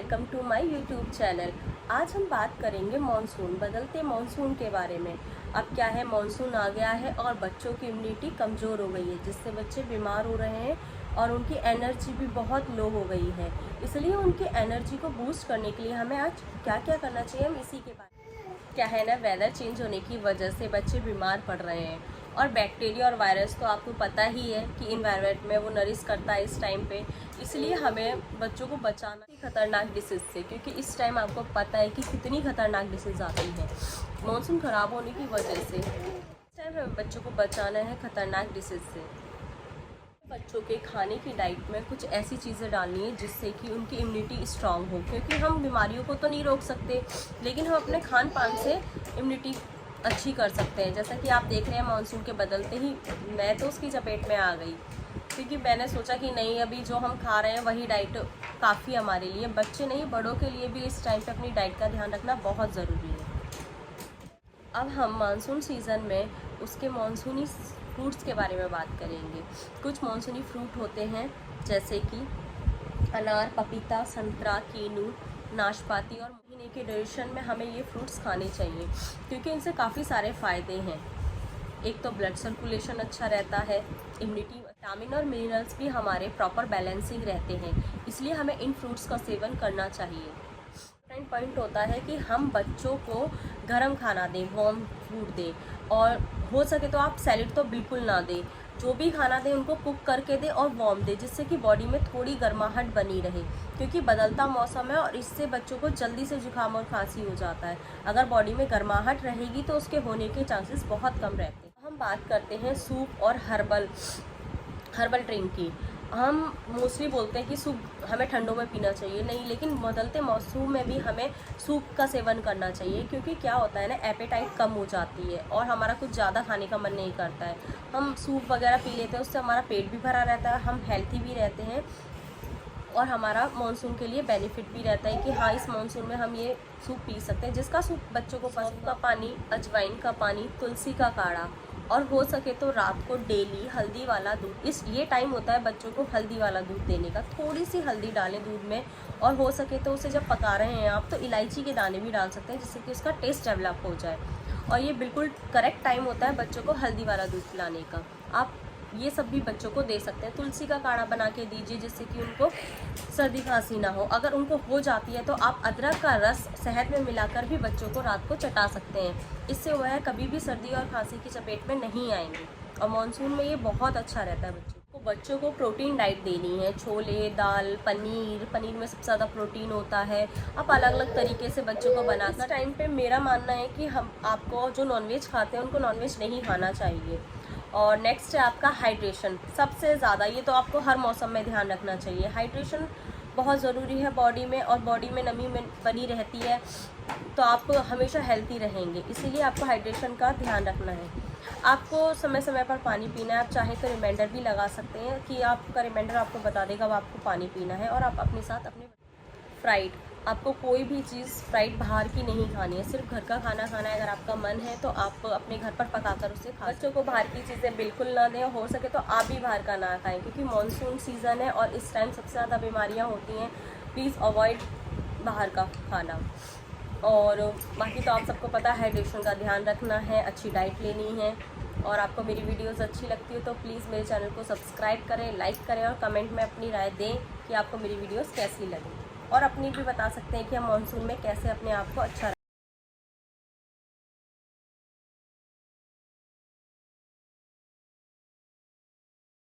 Welcome to my YouTube channel. आज हम बात करेंगे मॉनसून, बदलते मॉनसून के बारे में। अब क्या है, मॉनसून आ गया है और बच्चों की इम्यूनिटी कमज़ोर हो गई है, जिससे बच्चे बीमार हो रहे हैं और उनकी एनर्जी भी बहुत लो हो गई है। इसलिए उनकी एनर्जी को बूस्ट करने के लिए हमें आज क्या क्या करना चाहिए, हम इसी के बारे में। क्या है ना, वेदर चेंज होने की वजह से बच्चे बीमार पड़ रहे हैं और बैक्टीरिया और वायरस तो आपको पता ही है कि इन्वायरमेंट में वो नरिश करता है इस टाइम पे। इसलिए हमें बच्चों को बचाना है खतरनाक डिसीज़ से, क्योंकि इस टाइम आपको पता है कि कितनी खतरनाक डिसीज़ आती है मॉनसून ख़राब होने की वजह से। इस टाइम हमें बच्चों को बचाना है खतरनाक डिसीज़ से। बच्चों के खाने की डाइट में कुछ ऐसी चीज़ें डालनी है जिससे कि उनकी इम्यूनिटी स्ट्रांग हो, क्योंकि हम बीमारियों को तो नहीं रोक सकते, लेकिन हम अपने खान पान से इम्यूनिटी अच्छी कर सकते हैं। जैसा कि आप देख रहे हैं, मानसून के बदलते ही मैं तो उसकी चपेट में आ गई, क्योंकि मैंने सोचा कि नहीं, अभी जो हम खा रहे हैं वही डाइट काफ़ी हमारे लिए, बच्चे नहीं बड़ों के लिए भी इस टाइम पे अपनी डाइट का ध्यान रखना बहुत ज़रूरी है। अब हम मानसून सीज़न में उसके मानसूनी फ्रूट्स के बारे में बात करेंगे। कुछ मानसूनी फ्रूट होते हैं जैसे कि अनार, पपीता, संतरा, कीनू, नाशपाती, और महीने के ड्यूरेशन में हमें ये फ्रूट्स खाने चाहिए, क्योंकि इनसे काफ़ी सारे फ़ायदे हैं। एक तो ब्लड सर्कुलेशन अच्छा रहता है, इम्यूनिटी, विटामिन और मिनरल्स भी हमारे प्रॉपर बैलेंसिंग रहते हैं, इसलिए हमें इन फ्रूट्स का सेवन करना चाहिए। सेकंड पॉइंट होता है कि हम बच्चों को गर्म खाना दें, वार्म फूड दें, और हो सके तो आप सैलेड तो बिल्कुल ना दें। जो भी खाना दें उनको कुक करके दें और वार्म दें, जिससे कि बॉडी में थोड़ी गर्माहट बनी रहे, क्योंकि बदलता मौसम है और इससे बच्चों को जल्दी से जुकाम और खांसी हो जाता है। अगर बॉडी में गर्माहट रहेगी तो उसके होने के चांसेस बहुत कम रहते हैं। हम बात करते हैं सूप और हर्बल ड्रिंक की। हम मोस्टली बोलते हैं कि सूप हमें ठंडों में पीना चाहिए, नहीं, लेकिन बदलते मौसम में भी हमें सूप का सेवन करना चाहिए, क्योंकि क्या होता है ना, एपेटाइट कम हो जाती है और हमारा कुछ ज़्यादा खाने का मन नहीं करता है। हम सूप वगैरह पी लेते हैं, उससे हमारा पेट भी भरा रहता है, हम हेल्थी भी रहते हैं और हमारा मानसून के लिए बेनिफिट भी रहता है कि हाँ, इस मानसून में हम ये सूप पी सकते हैं। जिसका सूप बच्चों को पसंद, का पानी, अजवाइन का पानी, तुलसी का काढ़ा, और हो सके तो रात को डेली हल्दी वाला दूध, ये टाइम होता है बच्चों को हल्दी वाला दूध देने का। थोड़ी सी हल्दी डालें दूध में, और हो सके तो उसे जब पका रहे हैं आप तो इलायची के दाने भी डाल सकते हैं, जिससे कि उसका टेस्ट डेवलप हो जाए। और ये बिल्कुल करेक्ट टाइम होता है बच्चों को हल्दी वाला दूध पिलाने का। आप ये सब भी बच्चों को दे सकते हैं। तुलसी का काढ़ा बना के दीजिए, जिससे कि उनको सर्दी खांसी ना हो। अगर उनको हो जाती है तो आप अदरक का रस शहद में मिलाकर भी बच्चों को रात को चटा सकते हैं। इससे वह कभी भी सर्दी और खांसी की चपेट में नहीं आएंगे, और मानसून में ये बहुत अच्छा रहता है बच्चों को प्रोटीन डाइट देनी है। छोले, दाल, पनीर में सबसे ज़्यादा प्रोटीन होता है। आप अलग अलग तरीके से बच्चों को बनाकर, टाइम पे मेरा मानना है कि हम आपको जो नॉनवेज खाते हैं उनको नॉनवेज नहीं खाना चाहिए। और नेक्स्ट है आपका हाइड्रेशन, सबसे ज़्यादा ये तो आपको हर मौसम में ध्यान रखना चाहिए। हाइड्रेशन बहुत ज़रूरी है बॉडी में, और बॉडी में नमी बनी रहती है तो आप हमेशा हेल्थी रहेंगे, इसीलिए आपको हाइड्रेशन का ध्यान रखना है। आपको समय समय पर पानी पीना है। आप चाहे तो रिमाइंडर भी लगा सकते हैं कि आपका रिमाइंडर आपको बता देगा अब आपको पानी पीना है। और आप अपने साथ फ्राइड, आपको कोई भी चीज़ फ्राइड बाहर की नहीं खानी है, सिर्फ घर का खाना खाना है। अगर आपका मन है तो आप अपने घर पर पकाकर उसे खा। बच्चों को बाहर की चीज़ें बिल्कुल ना दें, हो सके तो आप भी बाहर का ना खाएं, क्योंकि मानसून सीज़न है और इस टाइम सबसे ज़्यादा बीमारियां होती हैं। प्लीज़ अवॉइड बाहर का खाना। और बाकी तो आप सबको पता है, हाइड्रेशन का ध्यान रखना है, अच्छी डाइट लेनी है। और आपको मेरी वीडियोस अच्छी लगती हो तो प्लीज़ मेरे चैनल को सब्सक्राइब करें, लाइक करें, और कमेंट में अपनी राय दें कि आपको मेरी वीडियोस कैसी लगी। और अपनी भी बता सकते हैं कि हम मानसून में कैसे अपने आप को अच्छा